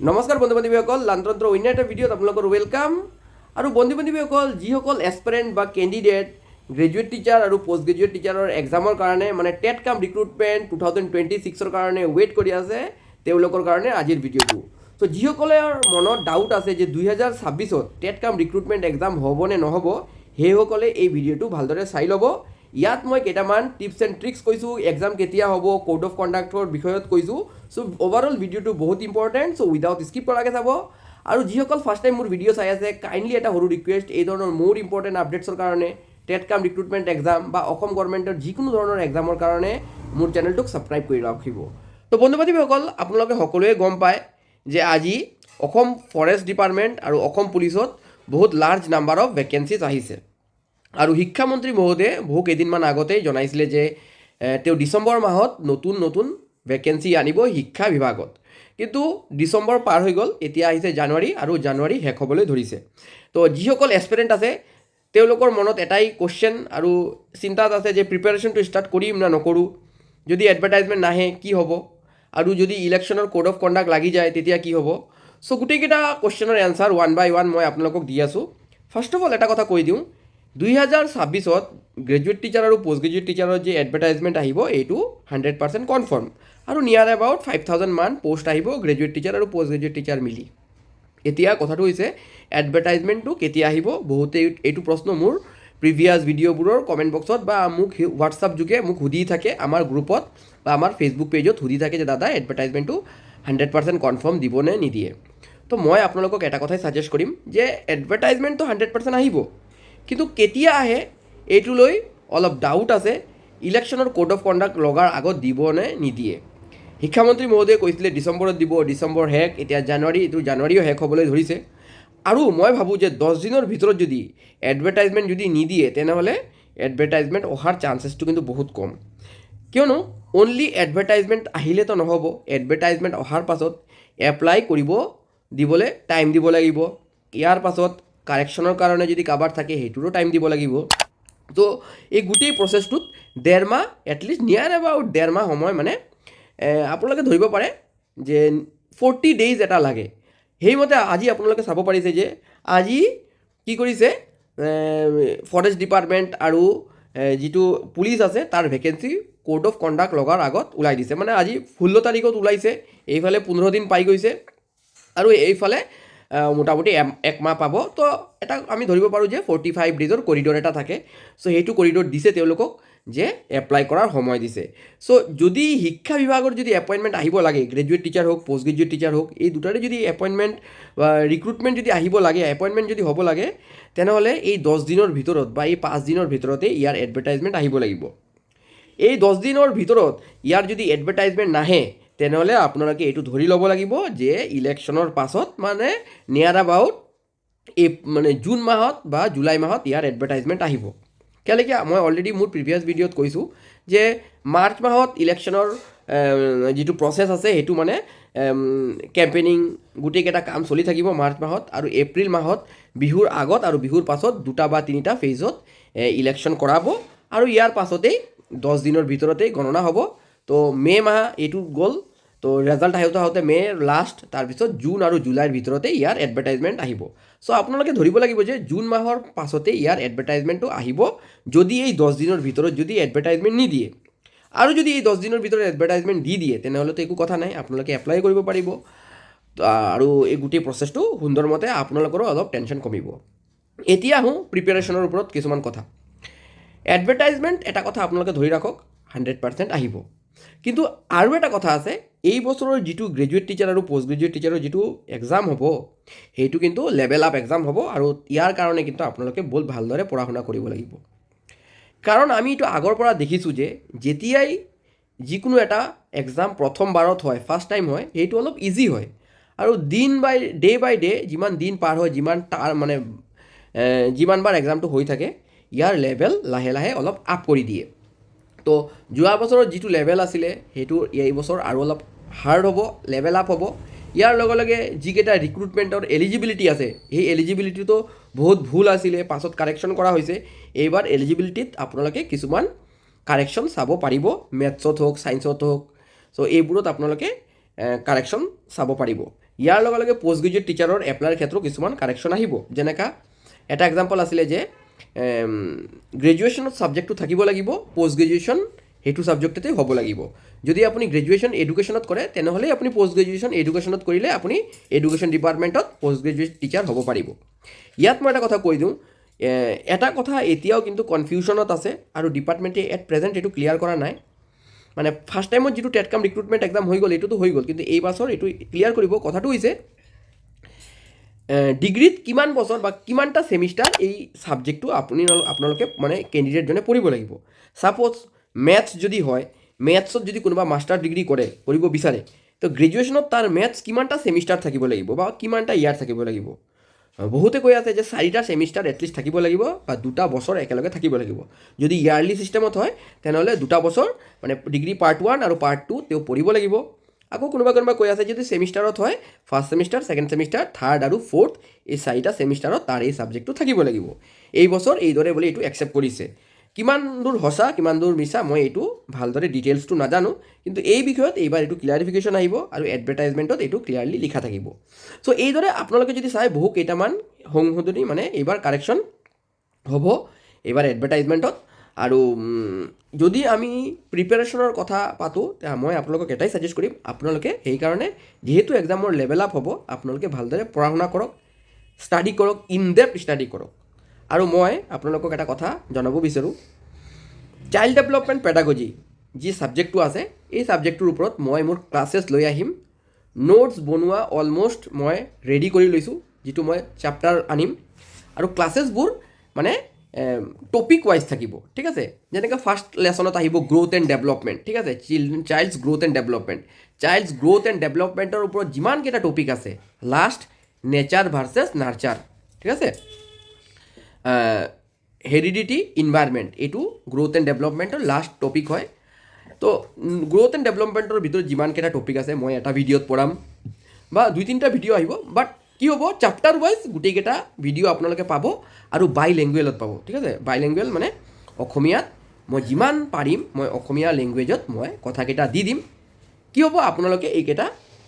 নমস্কাৰ বন্ধু বান্ধৱীসকল, লান্তন্ত্ৰ অন্য এটা ভিডিঅ'ত আপোনালোকৰ ৱেলকাম। আৰু বন্ধু বান্ধৱীসকল, যিসকল এছপাৰেণ্ট বা কেণ্ডিডেট গ্ৰেজুৱেট টিচাৰ আৰু পষ্ট গ্ৰেজুৱেট টিচাৰৰ এক্সামৰ কাৰণে মানে টেট কাম ৰিক্ৰুটমেণ্ট 2026ৰ কাৰণে ৱেইট কৰি আছে, তেওঁলোকৰ কাৰণে আজিৰ ভিডিঅ'টো। চ' যিসকলৰ মনত ডাউট আছে যে 2026ত টেট কাম ৰিক্ৰুটমেণ্ট এক্সাম হ'ব নে নহ'ব, সেইসকলে এই ভিডিঅ'টো ভালদৰে চাই ল'ব। ইয়াত মই কেইটামান টিপছ এণ্ড ট্ৰিক্স কৈছোঁ, এক্সাম কেতিয়া হ'ব, কোড অফ কণ্ডাক্টৰ বিষয়ত কৈছোঁ। চ' অভাৰঅল ভিডিঅ'টো বহুত ইম্পৰ্টেণ্ট, চ' উইদাউট স্কিপ কৰাকৈ চাব। আৰু যিসকল ফাৰ্ষ্ট টাইম মোৰ ভিডিঅ' চাই আছে, কাইণ্ডলি এটা সৰু ৰিকুৱেষ্ট, এই ধৰণৰ মোৰ ইম্পৰ্টেণ্ট আপডেটছৰ কাৰণে, টেট কাম ৰিক্ৰুটমেণ্ট এক্সাম বা অসম গভৰ্ণমেণ্টৰ যিকোনো ধৰণৰ এক্সামৰ কাৰণে মোৰ চেনেলটোক ছাবস্ক্ৰাইব কৰি ৰাখিব। তো বন্ধু বান্ধৱীসকল, আপোনালোকে সকলোৱে গম পায় যে আজি অসম ফৰেষ্ট ডিপাৰ্টমেণ্ট আৰু অসম পুলিচত বহুত লাৰ্জ নাম্বাৰ অফ ভেকেঞ্চিজ আহিছে। আৰু শিক্ষামন্ত্ৰী মহোদয়ে বহু কেইদিনমান আগতেই জনাইছিলে যে তেওঁ ডিচেম্বৰ মাহত নতুন নতুন ভেকেঞ্চি আনিব শিক্ষা বিভাগত। কিন্তু ডিচেম্বৰ পাৰ হৈ গ'ল, এতিয়া আহিছে জানুৱাৰী, আৰু জানুৱাৰী শেষ হ'বলৈ ধৰিছে। তো যিসকল এছপিৰেণ্ট আছে তেওঁলোকৰ মনত এটাই কুৱেশ্যন আৰু চিন্তাত আছে যে প্ৰিপেৰেশ্যনটো ষ্টাৰ্ট কৰিম নে নকৰোঁ, যদি এডভাৰটাইজমেণ্ট নাহে কি হ'ব, আৰু যদি ইলেকশ্যনৰ কোড অফ কণ্ডাক্ট লাগি যায় তেতিয়া কি হ'ব। চ' গোটেইকেইটা কুৱেশ্যনৰ এনচাৰ ওৱান বাই ওৱান মই আপোনালোকক দি আছোঁ। ফাৰ্ষ্ট অফ অল এটা কথা কৈ দিওঁ, 2026ত গ্ৰেজুৱেট টিচাৰ আৰু পষ্ট গ্ৰেজুৱেট টিচাৰৰ যি এডভাৰটাইজমেণ্ট আহিব এইটো 100% কনফাৰ্ম, আৰু নিয়াৰ এবাউট 5000 মান পষ্ট আহিব গ্ৰেজুৱেট টিচাৰ আৰু পষ্ট গ্ৰেজুৱেট টিচাৰ মিলি। এতিয়া কথাটো হৈছে এডভাৰটাইজমেণ্টটো কেতিয়া আহিব। বহুতে এইটো প্ৰশ্ন মোৰ প্ৰিভিয়াছ ভিডিঅ'বোৰৰ কমেণ্ট বক্সত বা মোক হোৱাটছআপ যোগে মোক সুধি থাকে, আমাৰ গ্ৰুপত বা আমাৰ ফেচবুক পেজত সুধি থাকে যে দাদা এডভাৰটাইজমেণ্টটো 100% কনফাৰ্ম দিব নে নিদিয়ে। তো মই আপোনালোকক এটা কথাই ছাজেষ্ট কৰিম যে এডভাৰটাইজমেণ্টটো 100% আহিব, কিন্তু কেতিয়া আহে এইটো লৈ অলপ ডাউট আছে। ইলেকশ্যনৰ কোড অফ কণ্ডাক্ট লগাৰ আগত দিব নে নিদিয়ে। শিক্ষামন্ত্ৰী মহোদয়ে কৈছিলে ডিচেম্বৰত দিব, ডিচেম্বৰ শেষ, এতিয়া জানুৱাৰী, এইটো জানুৱাৰীও শেষ হ'বলৈ ধৰিছে। আৰু মই ভাবোঁ যে 10 দিনৰ ভিতৰত যদি এডভাৰটাইজমেণ্ট যদি নিদিয়ে তেনেহ'লে এডভাৰটাইজমেণ্ট অহাৰ চান্সেছটো কিন্তু বহুত কম। কিয়নো অনলি এডভাৰটাইজমেণ্ট আহিলেতো নহ'ব, এডভাৰটাইজমেণ্ট অহাৰ পাছত এপ্লাই কৰিব দিবলৈ টাইম দিব লাগিব। ইয়াৰ পাছত কাৰেকশ্যনৰ কাৰণে যদি কাৰোবাৰ থাকে সেইটোৰো টাইম দিব লাগিব। তো এই গোটেই প্ৰচেছটোত 1.5 মাহ, এটলিষ্ট নিয়াৰ এবাউট 1.5 মাহ সময় মানে আপোনালোকে ধৰিব পাৰে যে 40 ডেইজ এটা লাগে। সেইমতে আজি আপোনালোকে চাব পাৰিছে যে আজি কি কৰিছে, ফৰেষ্ট ডিপাৰ্টমেণ্ট আৰু যিটো পুলিচ আছে তাৰ ভেকেঞ্চি কোড অফ কণ্ডাক্ট লগাৰ আগত ওলাই দিছে। মানে আজি 16 তাৰিখত ওলাইছে, এইফালে 15 দিন পাই গৈছে, আৰু এইফালে মোটামুটি 1 মাহ পাব। তো এটা আমি ধৰিব পাৰোঁ যে 45 ডেইজৰ কৰিডৰ এটা থাকে। চ' সেইটো কৰিডৰ দিছে তেওঁলোকক যে এপ্লাই কৰাৰ সময় দিছে। চ' যদি শিক্ষা বিভাগৰ যদি এপইণ্টমেণ্ট আহিব লাগে, গ্ৰেজুৱেট টিচাৰ হওক পষ্ট গ্ৰেজুৱেট টিচাৰ হওক, এই দুটাৰে যদি এপইণ্টমেণ্ট বা ৰিক্ৰুটমেণ্ট যদি আহিব লাগে, এপইণ্টমেণ্ট যদি হ'ব লাগে, তেনেহ'লে এই 10 দিনৰ ভিতৰত বা এই 5 দিনৰ ভিতৰতে ইয়াৰ এডভাৰটাইজমেণ্ট আহিব লাগিব। এই 10 দিনৰ ভিতৰত ইয়াৰ যদি এডভাৰটাইজমেণ্ট নাহে তেনেহ'লে আপোনালোকে এইটো ধৰি ল'ব লাগিব যে ইলেকশ্যনৰ পাছত মানে নিয়াৰ এবাউট এই মানে জুন মাহত বা জুলাই মাহত ইয়াৰ এডভাৰটাইজমেণ্ট আহিব। কেলৈকে মই অলৰেডি মোৰ প্ৰিভিয়াছ ভিডিঅ'ত কৈছোঁ যে মাৰ্চ মাহত ইলেকশ্যনৰ যিটো প্ৰচেছ আছে সেইটো মানে কেম্পেইনিং গোটেইকেইটা কাম চলি থাকিব মাৰ্চ মাহত, আৰু এপ্ৰিল মাহত বিহুৰ আগত আৰু বিহুৰ পাছত 2টা বা 3টা ফেজত ইলেকশ্যন কৰাব, আৰু ইয়াৰ পাছতেই 10 দিনৰ ভিতৰতেই গণনা হ'ব। তো মে' মাহ এইটো গ'ল, তো ৰেজাল্ট আহোঁতে মে' লাষ্ট, তাৰপিছত জুন আৰু জুলাইৰ ভিতৰতে ইয়াৰ এডভাৰটাইজমেণ্ট আহিব। চ' আপোনালোকে ধৰিব লাগিব যে জুন মাহৰ পাছতে ইয়াৰ এডভাৰটাইজমেণ্টটো আহিব, যদি এই 10 দিনৰ ভিতৰত যদি এডভাৰটাইজমেণ্ট নিদিয়ে। আৰু যদি এই 10 দিনৰ ভিতৰত এডভাৰটাইজমেণ্ট দি দিয়ে তেনেহ'লেতো একো কথা নাই, আপোনালোকে এপ্লাই কৰিব পাৰিব, আৰু এই গোটেই প্ৰচেছটো সুন্দৰমতে আপোনালোকৰো অলপ টেনশ্যন কমিব। এতিয়া আহোঁ প্ৰিপেৰেশ্যনৰ ওপৰত কিছুমান কথা। এডভাৰটাইজমেণ্ট এটা কথা আপোনালোকে ধৰি ৰাখক, 100% আহিব। কিন্তু আৰু এটা কথা আছে, এই বছৰৰ যিটো গ্ৰেজুৱেট টিচাৰ আৰু পষ্ট গ্ৰেজুৱেট টিচাৰৰ যিটো এক্সাম হ'ব সেইটো কিন্তু লেভেল আপ এক্সাম হ'ব, আৰু ইয়াৰ কাৰণে কিন্তু আপোনালোকে বহুত ভালদৰে পঢ়া শুনা কৰিব লাগিব। কাৰণ আমি এইটো আগৰ পৰা দেখিছোঁ যে যেতিয়াই যিকোনো এটা এক্সাম প্ৰথমবাৰত হয়, ফাৰ্ষ্ট টাইম হয়, সেইটো অলপ ইজি হয়, আৰু ডে বাই ডে যিমান দিন পাৰ হয়, যিমানবাৰ এক্সামটো হৈ থাকে, ইয়াৰ লেভেল লাহে লাহে অলপ আপ কৰি দিয়ে। তো যোৱা বছৰত যিটো লেভেল আছিলে সেইটো এই বছৰ আৰু অলপ হাৰ্ড হ'ব, লেভেল আপ হ'ব। ইয়াৰ লগে লগে যিকেইটা ৰিক্ৰুটমেণ্টৰ এলিজিবিলিটি আছে সেই এলিজিবিলিটিটো বহুত ভুল আছিলে, পাছত কাৰেকশ্যন কৰা হৈছে। এইবাৰ এলিজিবিলিটিত আপোনালোকে কিছুমান কাৰেকশ্যন চাব পাৰিব, মেথছত হওক, ছায়েন্সত হওক। চ' এইবোৰত আপোনালোকে কাৰেকশ্যন চাব পাৰিব। ইয়াৰ লগে লগে পষ্ট গ্ৰেজুৱেট টিচাৰৰ এপ্লাইৰ ক্ষেত্ৰত কিছুমান কাৰেকশ্যন আহিব। যেনেকা এটা এক্সাম্পল আছিলে যে গ্ৰেজুৱেশ্যনত ছাবজেক্টটো থাকিব লাগিব, পষ্ট গ্ৰেজুৱেশ্যন সেইটো ছাবজেক্টতে হ'ব লাগিব। যদি আপুনি গ্ৰেজুৱেশ্যন এডুকেশ্যনত কৰে তেনেহ'লে আপুনি পষ্ট গ্ৰেজুৱেশ্যন এডুকেশ্যনত কৰিলে আপুনি এডুকেশ্যন ডিপাৰ্টমেণ্টত পষ্ট গ্ৰেজুৱেট টিচাৰ হ'ব পাৰিব। ইয়াত মই এটা কথা কৈ দিওঁ, এটা কথা এতিয়াও কিন্তু কনফিউশ্যনত আছে আৰু ডিপাৰ্টমেণ্টে এট প্ৰেজেণ্ট এইটো ক্লিয়াৰ কৰা নাই। মানে ফাৰ্ষ্ট টাইমত যিটো টেটকাম ৰিক্ৰুটমেণ্ট এক্সাম হৈ গ'ল এইটোতো হৈ গ'ল, কিন্তু এই বছৰ এইটো ক্লিয়াৰ কৰিব। কথাটো হৈছে ডিগ্ৰীত কিমান বছৰ বা কিমানটা ছেমিষ্টাৰ এই ছাবজেক্টটো আপোনালোকে মানে কেণ্ডিডেটজনে পঢ়িব লাগিব। ছাপ'জ মেথছ যদি হয়, মেথছত যদি কোনোবা মাষ্টাৰ ডিগ্ৰী কৰিব বিচাৰে, তো গ্ৰেজুৱেশ্যনত তাৰ মেথছ কিমানটা ছেমিষ্টাৰ থাকিব লাগিব বা কিমানটা ইয়াৰ থাকিব লাগিব। বহুতে কৈ আছে যে 4টা ছেমিষ্টাৰ এটলিষ্ট থাকিব লাগিব বা 2টা বছৰ একেলগে থাকিব লাগিব। যদি ইয়াৰলি ছিষ্টেমত হয় তেনেহ'লে 2টা বছৰ মানে ডিগ্ৰী পাৰ্ট 1 আৰু পাৰ্ট 2 তেওঁ পঢ়িব লাগিব। আকৌ কোনোবা কৈ আছে যদি ছেমিষ্টাৰত হয় first semester, second semester, third আৰু ফ'ৰ্থ এই 4টা ছেমিষ্টাৰত তাৰ এই ছাবজেক্টটো থাকিব লাগিব। এই বছৰ এইদৰে বুলি এইটো একচেপ্ট কৰিছে। কিমান দূৰ সঁচা কিমান দূৰ মিছা মই এইটো ভালদৰে ডিটেইলছটো নাজানো, কিন্তু এই বিষয়ত এইবাৰ এইটো ক্লিয়াৰিফিকেশ্যন আহিব আৰু এডভাৰটাইজমেণ্টত এইটো ক্লিয়াৰলি লিখা থাকিব। চ' এইদৰে আপোনালোকে যদি চাই বহু কেইটামান সংশোধনী মানে এইবাৰ কাৰেকশ্যন হ'ব এইবাৰ এডভাৰটাইজমেণ্টত। আৰু যদি আমি প্ৰিপেৰেশ্যনৰ কথা পাতোঁ তেতিয়া মই আপোনালোকক এটাই ছাজেষ্ট কৰিম, আপোনালোকে সেইকাৰণে যিহেতু এক্সামৰ লেভেল আপ হ'ব আপোনালোকে ভালদৰে পঢ়া শুনা কৰক, ষ্টাডি কৰক, ইনডেপ্থ ষ্টাডি কৰক। আৰু মই আপোনালোকক এটা কথা জনাব বিচাৰোঁ, চাইল্ড ডেভেলপমেণ্ট পেডাগজি যি ছাবজেক্টটো আছে এই ছাবজেক্টটোৰ ওপৰত মই মোৰ ক্লাছেছ লৈ আহিম। নোটছ বনোৱা অলম'ষ্ট মই ৰেডি কৰি লৈছোঁ, যিটো মই চেপ্টাৰ আনিম আৰু ক্লাছেছবোৰ মানে টপিক ৱাইজ থাকিব, ঠিক আছে। যেনেকৈ ফাৰ্ষ্ট লেচনত আহিব গ্ৰ'থ এণ্ড ডেভেলপমেণ্ট, ঠিক আছে, child's growth and development. Child's growth and ডেভেলপমেণ্টৰ ওপৰত যিমানকেইটা টপিক আছে, লাষ্ট নেচাৰ ভাৰ্চেছ নাৰ্চাৰ, ঠিক আছে, হেৰিডিটি ইনভাইৰমেণ্ট, এইটো গ্ৰ'থ এণ্ড ডেভেলপমেণ্টৰ লাষ্ট টপিক হয়। তো গ্ৰ'থ এণ্ড ডেভেলপমেণ্টৰ ভিতৰত যিমানকেইটা টপিক আছে মই এটা ভিডিঅ'ত পঢ়াম বা 2-3টা ভিডিঅ' আহিব, বাট কি হ'ব চেপ্টাৰ ৱাইজ গোটেইকেইটা ভিডিঅ' আপোনালোকে পাব আৰু বাই লেংগুৱেজত পাব, ঠিক আছে। বাই লেংগুৱেজ মানে অসমীয়াত মই যিমান পাৰিম মই অসমীয়া লেংগুৱেজত মই কথাকেইটা দি দিম। কি হ'ব আপোনালোকে এইকেইটা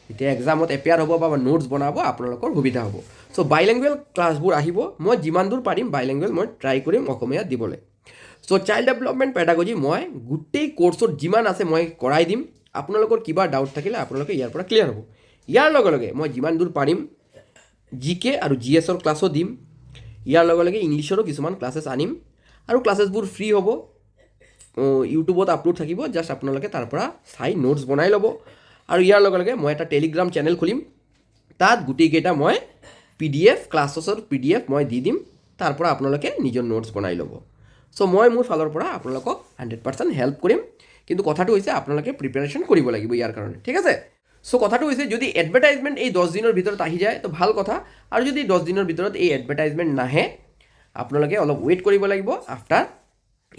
যেতিয়া এক্সামত এপিয়াৰ হ'ব বা নোটছ বনাব আপোনালোকৰ সুবিধা হ'ব। চ' বাই লেংগুৱেজ ক্লাছবোৰ আহিব, মই যিমান দূৰ পাৰিম বাই লেংগুৱেজ মই ট্ৰাই কৰিম অসমীয়াত দিবলৈ। চ' চাইল্ড ডেভেলপমেণ্ট পেডাগজি মই গোটেই কোৰ্চত যিমান আছে মই কৰাই দিম। আপোনালোকৰ কিবা ডাউট থাকিলে আপোনালোকে ইয়াৰ পৰা ক্লিয়াৰ হ'ব। ইয়াৰ লগে লগে মই যিমান দূৰ পাৰিম GK আৰু GSৰ ক্লাছো দিম। ইয়াৰ লগে লগে ইংলিছৰো কিছুমান ক্লাছেছ আনিম আৰু ক্লাছেছবোৰ ফ্ৰী হ'ব, ইউটিউবত আপলোড থাকিব, জাষ্ট আপোনালোকে তাৰ পৰা চাই নোটছ বনাই ল'ব। আৰু ইয়াৰ লগে লগে মই এটা টেলিগ্ৰাম চেনেল খুলিম, তাত গোটেইকেইটা মই PDF ক্লাছেছৰ PDF মই দি দিম, তাৰ পৰা আপোনালোকে নিজৰ নোটছ বনাই ল'ব। চ' মই মোৰ ফালৰ পৰা আপোনালোকক 100% হেল্প কৰিম, কিন্তু কথাটো হৈছে আপোনালোকে প্ৰিপেৰেশ্যন কৰিব লাগিব ইয়াৰ কাৰণে, ঠিক আছে। চ' কথাটো হৈছে যদি এডভাৰটাইজমেণ্ট এই 10 দিনৰ ভিতৰত আহি যায় তো ভাল কথা, আৰু যদি 10 দিনৰ ভিতৰত এই এডভাৰটাইজমেণ্ট নাহে আপোনালোকে অলপ ৱেইট কৰিব লাগিব। আফটাৰ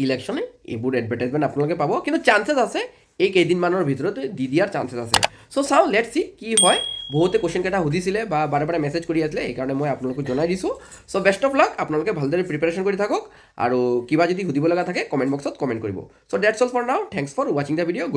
ইলেকশ্যনে এইবোৰ এডভাৰটাইজমেণ্ট আপোনালোকে পাব, কিন্তু চান্সেছ আছে এই কেইদিনমানৰ ভিতৰত দি দিয়াৰ চান্সেছ আছে। চ' চাওঁ, লেটছ চি কি হয়। বহুতে কুৱেশ্যনকেইটা সুধিছিলে বা বাৰে বাৰে মেছেজ কৰি আছিলে, সেইকাৰণে মই আপোনালোকক জনাই দিছোঁ। চ' বেষ্ট অফ লাক, আপোনালোকে ভালদৰে প্ৰিপেৰেশ্যন কৰি থাকক আৰু কিবা যদি সুধিব লগা থাকে কমেণ্ট বক্সত কমেণ্ট কৰিব। চ' ডেটছ অল ফৰ নাও, থেংকছ ফৰ ৱাচিং দ্য ভিডিঅ'।